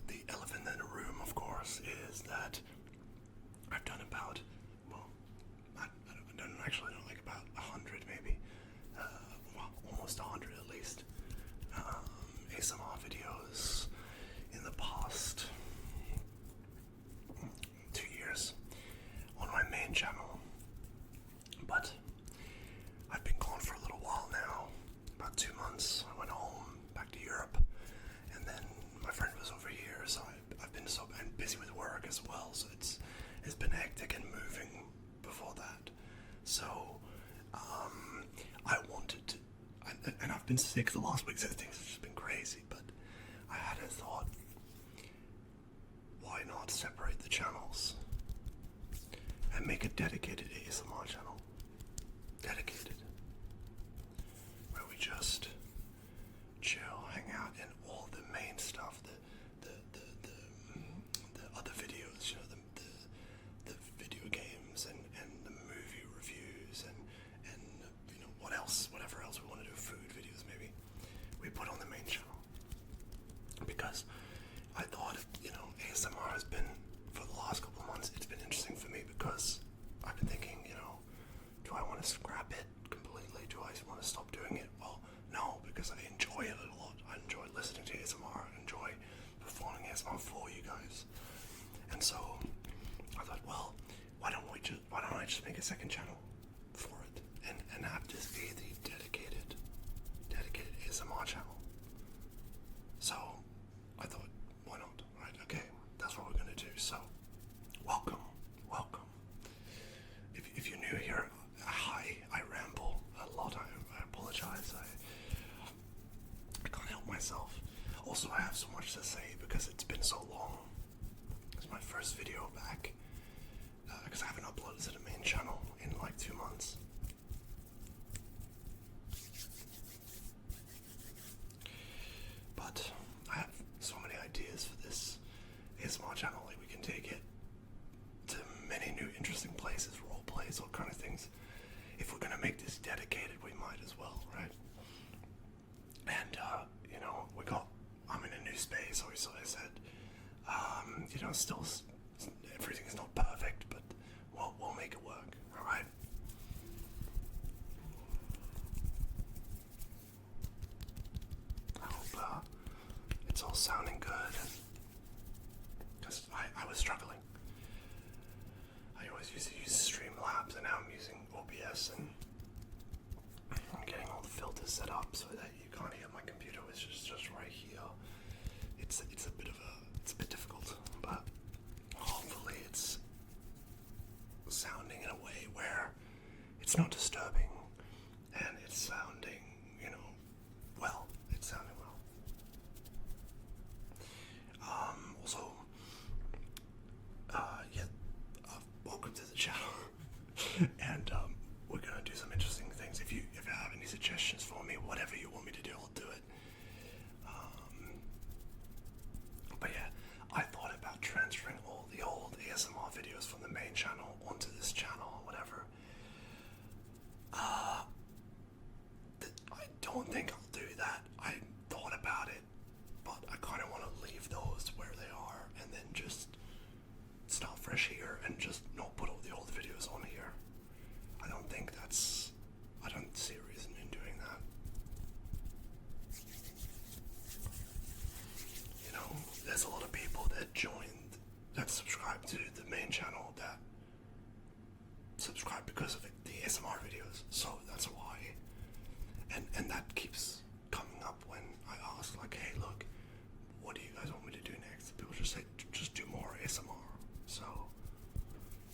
the elephant in the room, of course, is that I've done about, well, I don't actually know, like about 100 maybe, well, almost 100 at least, ASMR videos in the past 2 years on my main channel. But I've been gone for a little while now, about 2 months. I went home, back to Europe, and then my friend was over here, so I've been so and busy with work as well, so it's been hectic and moving before that. So I wanted to, and I've been sick the last week, so things have just been crazy, but I had a thought, why not separate the channels and make a dedicated ASMR channel? Dedicated. Where we just chill, hang out, and all the main stuff, the other videos, you know, the video games and the movie reviews and you know, whatever else we want to do, food videos maybe, we put on the main channel. Because I thought, you know, ASMR has been, for the last couple of months, it's been interesting for me because I've been thinking, you know, do I want to scrap it completely? Do I want to stop doing it? Well, no, because I enjoy it a lot. I enjoy listening to ASMR. I enjoy performing ASMR for you guys. And so I thought, well, why don't I just make a second channel for it and have this be the dedicated ASMR channel? So I thought, why not? Right? Okay, that's what we're gonna do. So welcome. If you're new here, hi, I ramble a lot. I apologize. I can't help myself. Also, I have so much to say because it's been so long. It's my first video back because I haven't uploaded to the main channel in like 2 months. But I have so many ideas for this ASMR channel. Like, we can take it to many new interesting places, role plays, all kind of things. If we're gonna make this dedicated, we might as well, right? And you know, I'm in a new space, obviously. I said, you know, still everything's not perfect, but we'll make it work. All right. I hope it's all sounding good, because I was struggling. I always used to use Streamlabs, and now I'm using OBS, and I'm getting all the filters set up so that you can't hear my computer, which is just right here. It's a bit difficult, but hopefully it's sounding in a way where it's not disturbing, and it's sounding, you know, well. It's sounding well. Also, welcome to the channel, and we're gonna do some interesting things. If you have any suggestions for me, whatever you want me to do, I'll do it. But yeah, I thought about transferring all the old ASMR videos from the main channel onto this channel or whatever. I don't think I'll do that. I thought about it, but I kind of want to leave those where they are and then just start fresh here and just not put all the old videos on here. I don't see a reason in doing that. You know, there's a lot of people that subscribe to the main channel that subscribe because of the ASMR videos, so that's why. And that keeps coming up when I ask, like, hey, look, what do you guys want me to do next? People just say, just do more ASMR. So,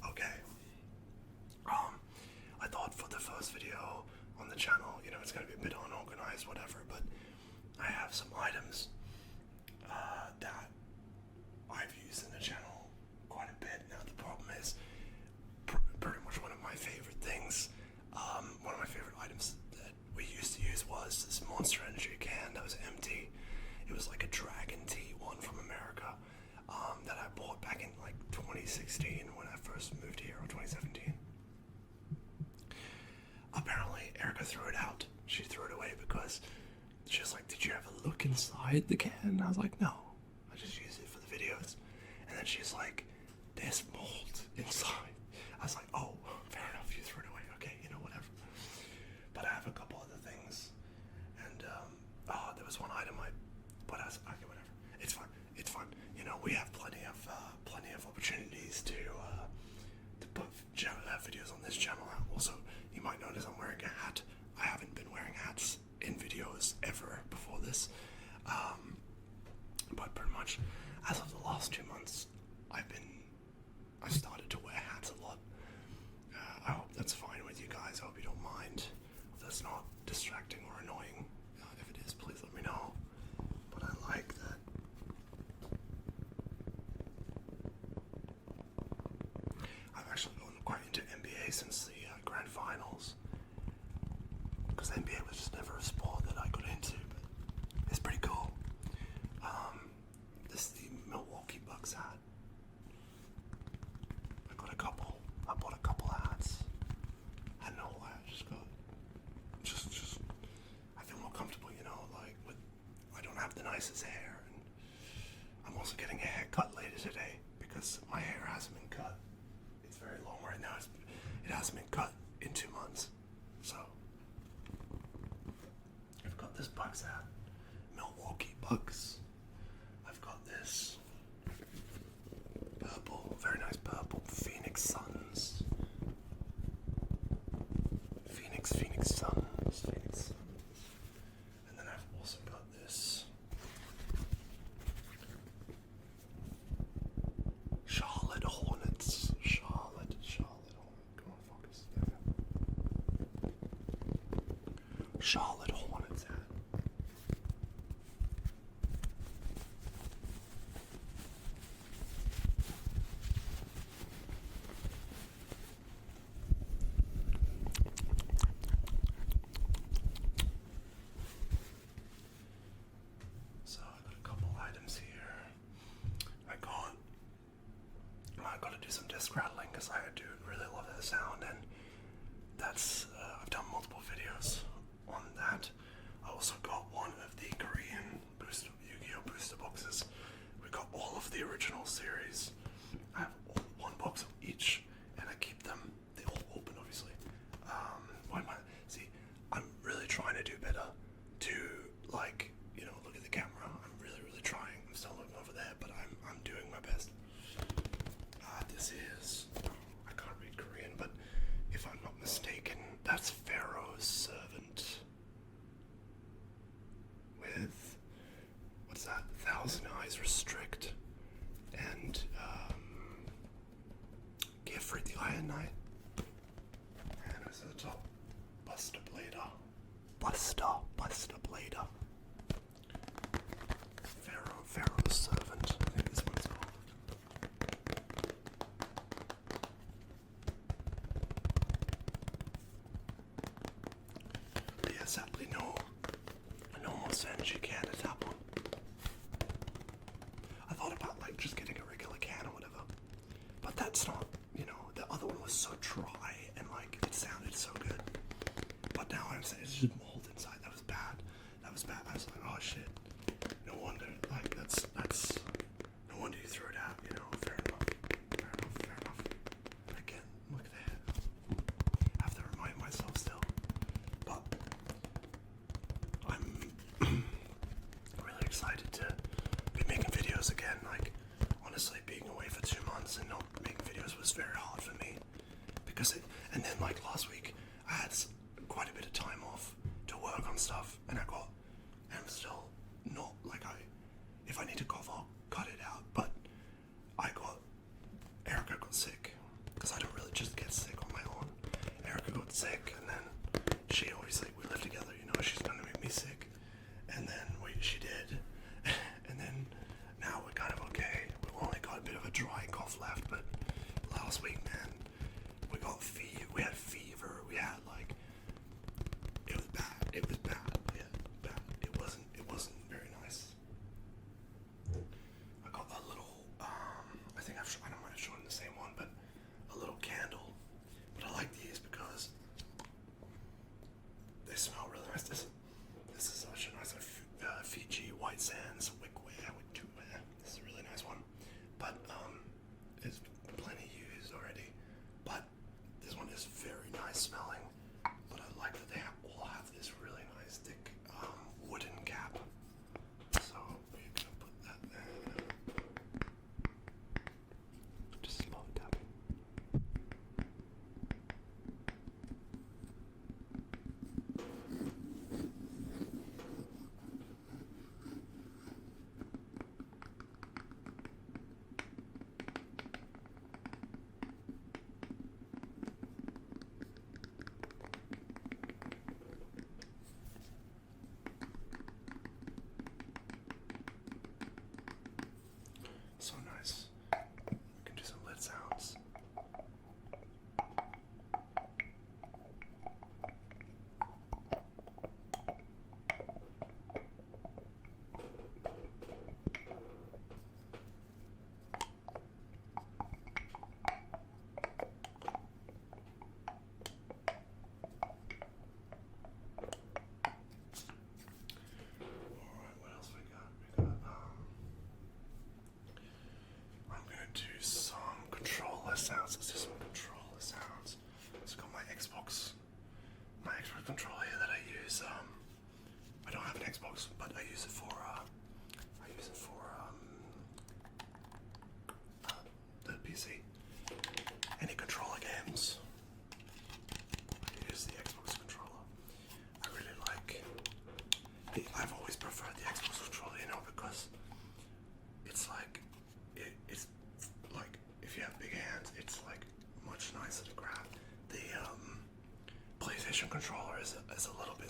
okay. I thought for the first video on the channel, you know, it's gonna be a bit unorganized, whatever, but I have some items that I've used in the channel quite a bit. Now, the problem is, pretty much one of my favorite things, one of my favorite items that we used to use was this Monster Energy can that was empty. It was like a Dragon Tea one from America that I bought back in like 2016 when I first moved here, or 2017. Apparently, Erica threw it out. She threw it away because she was like, did you ever look inside the can? And I was like, no, I just use it for the then she's like, there's mold inside. I was like, oh, fair enough, you threw it away. Okay, you know, whatever. But I have a couple other things. And, there was one item okay, whatever. It's fine. It's fine. You know, we have plenty of opportunities to put videos on this channel. Also, you might notice I'm wearing a hat. I haven't been wearing hats in videos ever before this. But pretty much, as of the last 2 months, I've started to wear hats a lot. I hope that's fine with you guys. I hope you don't mind. If that's not distracting or annoying. If it is, please let me know. But I like that. I've actually gone quite into NBA since the grand finals. Because NBA was just never a sport that I got into, but it's pretty cool. This is the Milwaukee Bucks hat. I bought a couple hats. I don't know why, I feel more comfortable, you know, like, I don't have the nicest hair, and I'm also getting a haircut later today, because my hair hasn't been cut. It's very long right now, it hasn't been cut in 2 months, so, I've got this Bucks hat, Milwaukee Bucks. I've got this purple, very nice purple, Phoenix Suns. Phoenix Suns. And then I've also got this Charlotte Hornets. Charlotte Hornets. Come on, focus. There we go. Charlotte Hornets hat. So I got a couple items here. I got to do some disc rattling because I do really love that sound, and that's I've done multiple videos on that. I also got one of the Korean Yu-Gi-Oh booster boxes. We got all of the original series. I have one box of each, and I keep them. They all open, obviously. I'm really trying to do better. To look at the camera. I'm really, really trying. I'm still looking over there, but I'm doing my best. This is, I can't read Korean, but if I'm not mistaken, that's Pharaoh's servant. With, what's that? 1,000 Eyes Restrict. And, Gifford the Iron Knight. And it's at the top, Buster Blader. Buster Blader. Pharaoh's servant, I think this one's called. But yeah, sadly no more sends you can to tap on. I thought about just getting a regular can or whatever, but that's not, the other one was so dry and it sounded so good. But now I'm saying it's just mold inside. That was bad. I was like, oh shit. No wonder. That's no wonder you threw it out. Fair enough. Again, look there. I have to remind myself still. But I'm really excited to be making videos again. Honestly, being away for 2 months and not making videos was very hard for me. And then last week, I had quite a bit of time off to work on stuff, and I'm still not, if I need to cough, I'll cut it out, but Erica got sick, because I don't really just get sick on my own. Erica got sick, and then she obviously, we live together, she's gonna make me sick, and then she did, and then now we're kind of okay. We've only got a bit of a dry cough left, but last week, man, we had fever, we had it was bad, yeah, bad. It wasn't very nice. I got a little, I don't might have shown the same one, but a little candle. But I like these because they smell really nice. This is such a nice Fiji White Sands wickware. This is a really nice one. But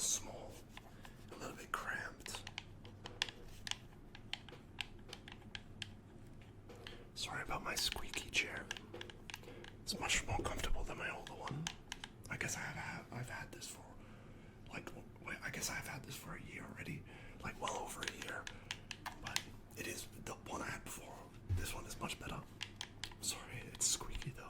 small, a little bit cramped. Sorry about my squeaky chair. It's much more comfortable than my older one. I guess I've had this for a year already, like well over a year. But it is the one I had before. This one is much better. Sorry, it's squeaky though.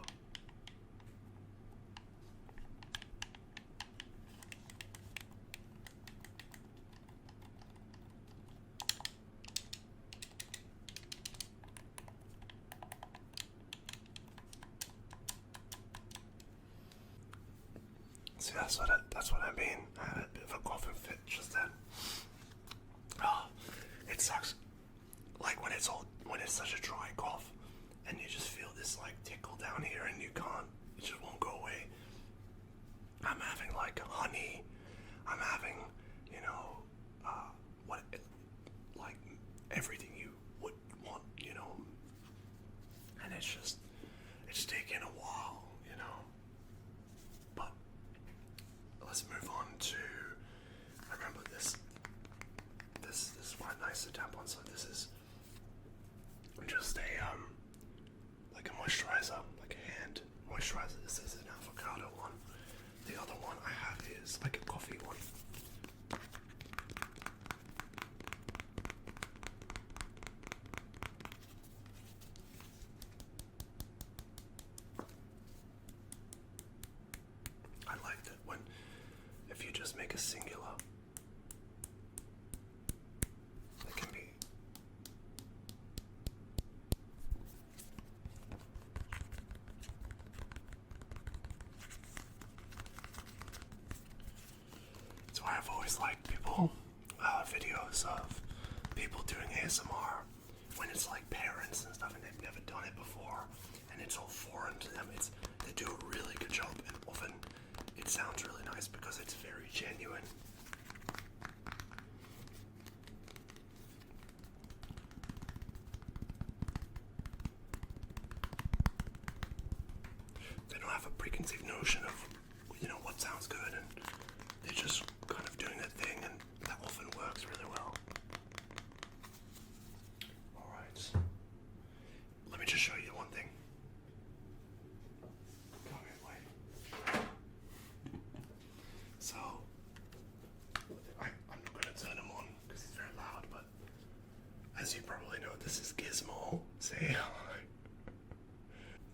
See, that's what I mean. I had a bit of a coughing fit just then. Oh, it sucks. Like when it's such a dry cough, and you just feel this like tickle down here, and it just won't go away. I'm having like honey. I'm having, like everything you would want, and it's taking a while, But let's move on to. I remember this is quite nice to tap on. So this is just a like a moisturizer, like a hand moisturizer. This is an avocado one. The other one I have is like a coffee one. I like that if you just make a singular, it can be. That's why I've always liked videos of people doing ASMR when it's like parents and stuff and they've never done it before and it's all foreign to them. They do a really good job, and often it sounds really nice because it's very genuine. They don't have a preconceived notion of what sounds good, and they're just kind of doing their thing, and that often works really well. Alright. Let me just show you one thing. Come here, wait. So, I'm not going to turn him on because he's very loud, but as you probably know, this is Gizmo. Say hi.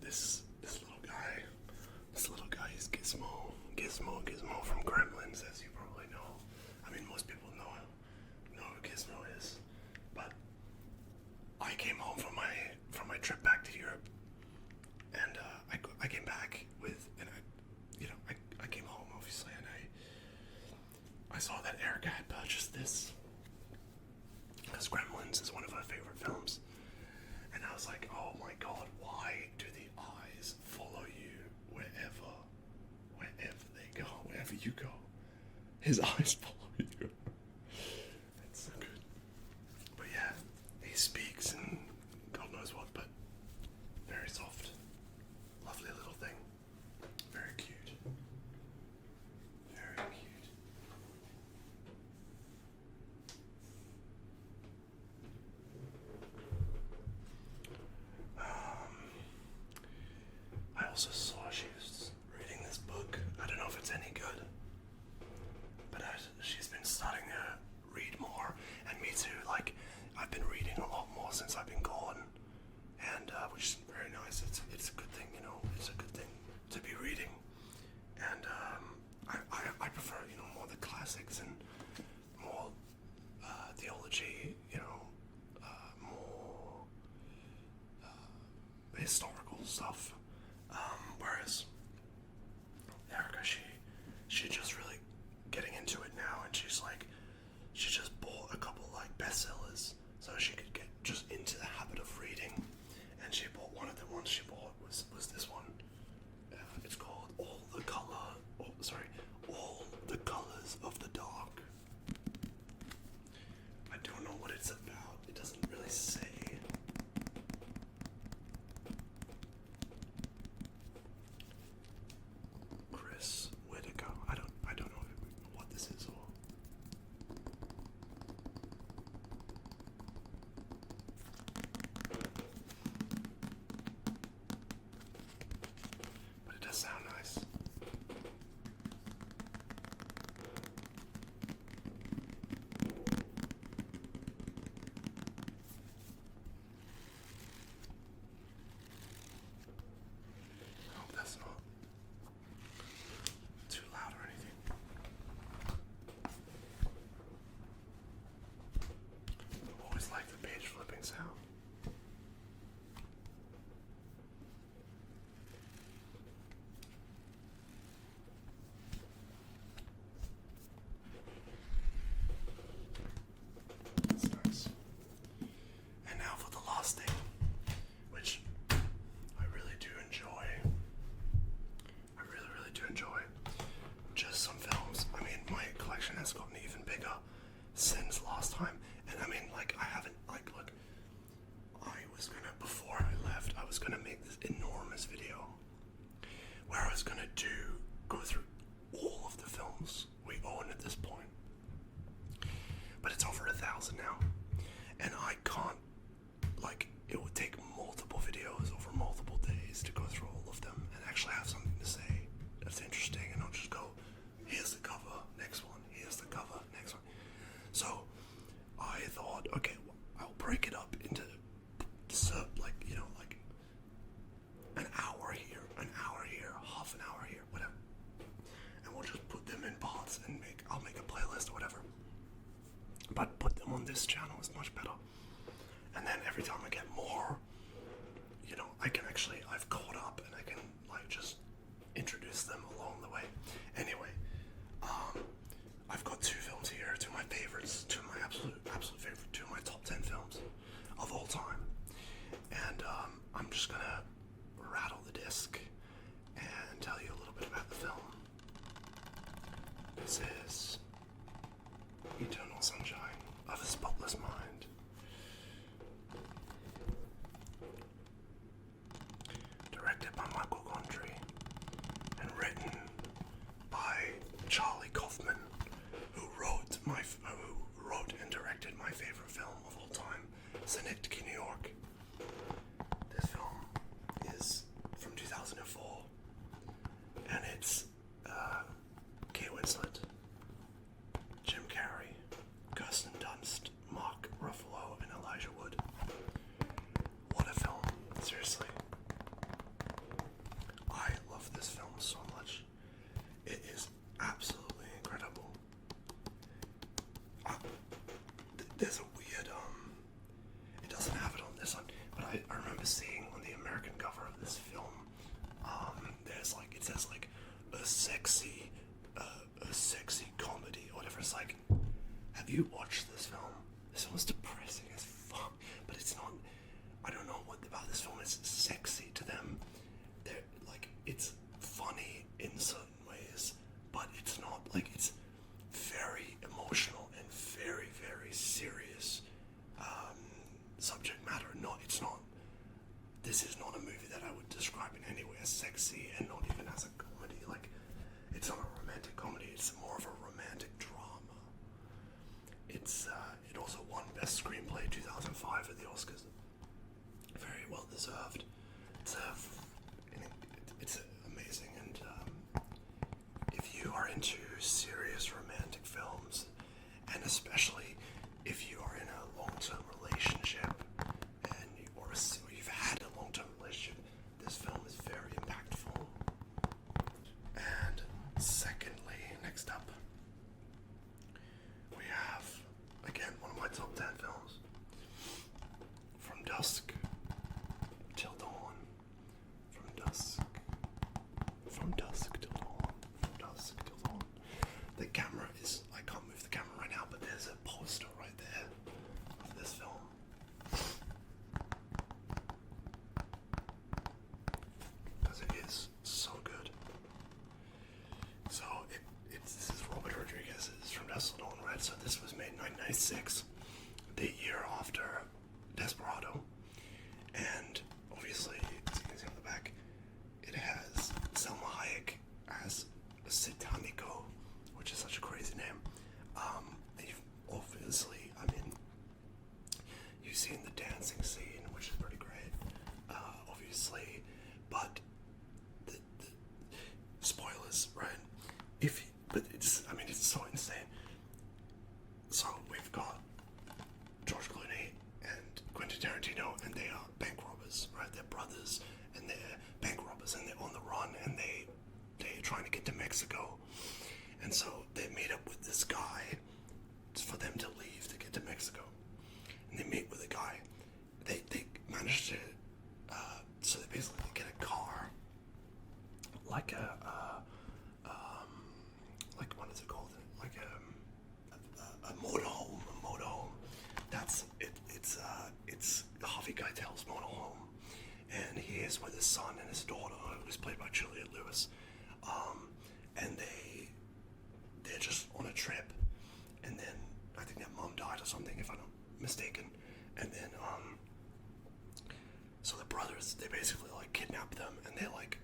This little guy is Gizmo. Gizmo from Gremlins, as you probably know. I mean, most people know who Gizmo is. But I came home from my trip back to Europe, and I came back I came home obviously, and I saw that Erica had purchased this because Gremlins is one of her favorite films, and I was like, oh my god, why do the eyes follow you wherever they go, wherever you go? His eyes follow you. It's so good. But yeah, he speaks and God knows what, but very soft. Lovely little thing. Very cute. Very cute. I also saw she was reading this book. I don't know if it's any good, but she's been starting to read more, and me too. Like, I've been reading a lot more since I've been gone, and which is very nice. It's a good thing, It's a good thing to be reading, and I prefer more the classics and more theology, more historical stuff. Whereas Erica, she's just really getting into it now, and she just bought a couple like bestsellers so she could get just into the habit of reading. And she bought one of the ones she bought was this one. It's called All the Colors of the Dark. I don't know what it's about. It doesn't really say. casting, which I really do enjoy. I really, really do enjoy. Just some films. I mean, my collection has gotten even bigger since last time. And I mean, like, I haven't, like, look, before I left, I was gonna make this enormous video where I was gonna go through all of the films we own at this point. But it's over 1,000 now. And I can't, like, it would take multiple videos over multiple days to go through all of them and actually have something to say that's interesting, and not just go, here's the cover, next one, here's the cover, next one. So I thought, okay, well, I'll break it up into like, you know, like an hour here, half an hour here, whatever. And we'll just put them in parts and I'll make a playlist or whatever. But put them on this channel is much better. And then every time I get more, you know, I've caught up and I can, like, just introduce them along the way. Anyway, I've got 2 films here, 2 of my favorites, 2 of my absolute favorite, 2 of my top 10 films of all time. And I'm just gonna rattle the disc and tell you a little bit about the film. This is Eternal Sunshine of a Spotless Mind. Directed by Michael Gondry and written by Charlie Kaufman, who wrote and directed my favorite film of all time, Synecdoche, New York. This film is from 2004, and it's Kate Winslet, Jim Carrey, Kirsten Dunst, Mark Ruffalo, and Elijah Wood. What a film, seriously. I love this film so much. It is absolutely incredible. There's a weird, it doesn't have it on this one, but I remember seeing on the American cover of this film, there's like, it says like a sexy comedy or whatever. It's like, have you watched this film? This film's depressing as fuck, but it's not, I don't know what about this film is sexy to them. They're like, it's funny in certain ways, but it's not, like, it's very emotional and very, very serious subject matter. No, it's not. This is not a movie that I would describe in any way as sexy, and not even as a comedy. Like, it's not a romantic comedy. It's more of a romantic drama. It also won Best Screenplay 2005 at the Oscars. Very well deserved. It's amazing, and if you are into serious romantic films, and especially if you are in a long-term relationship, or you've had a long-term relationship, this film is very impactful. And secondly, next up, we have, again, one of my top 10 films, From Dusk Till Dawn. From Dusk Till Dawn. From Dusk Till Dawn. The camera is, I can't move the camera right now, but there's a poster right there of this film. Because it is so good. So this is Robert Rodriguez. It's From Dusk Till Dawn, right? So this was made in 1996, the year after Desperado. And obviously, as you can see on the back, it has Selma Hayek as Satanico, which is such a crazy name. You've obviously, I mean, you've seen the dancing scene, which is pretty great, obviously, but the spoilers, right? But it's so insane. So we've got George Clooney and Quentin Tarantino, and they are bank robbers, right? They're brothers, and they're bank robbers, and they're on the run, and they're trying to get to Mexico. And so they meet up with this guy for them to leave to get to Mexico. And they meet with a guy. They manage to, so they basically get a car, like like, what is it called? Like a motorhome. That's it. It's Harvey Keitel's model home, and he is with his son and his daughter, who's played by Juliette Lewis, and they're just on a trip, and then I think their mom died or something, if I'm not mistaken, and then so the brothers, they basically like kidnap them, and they're like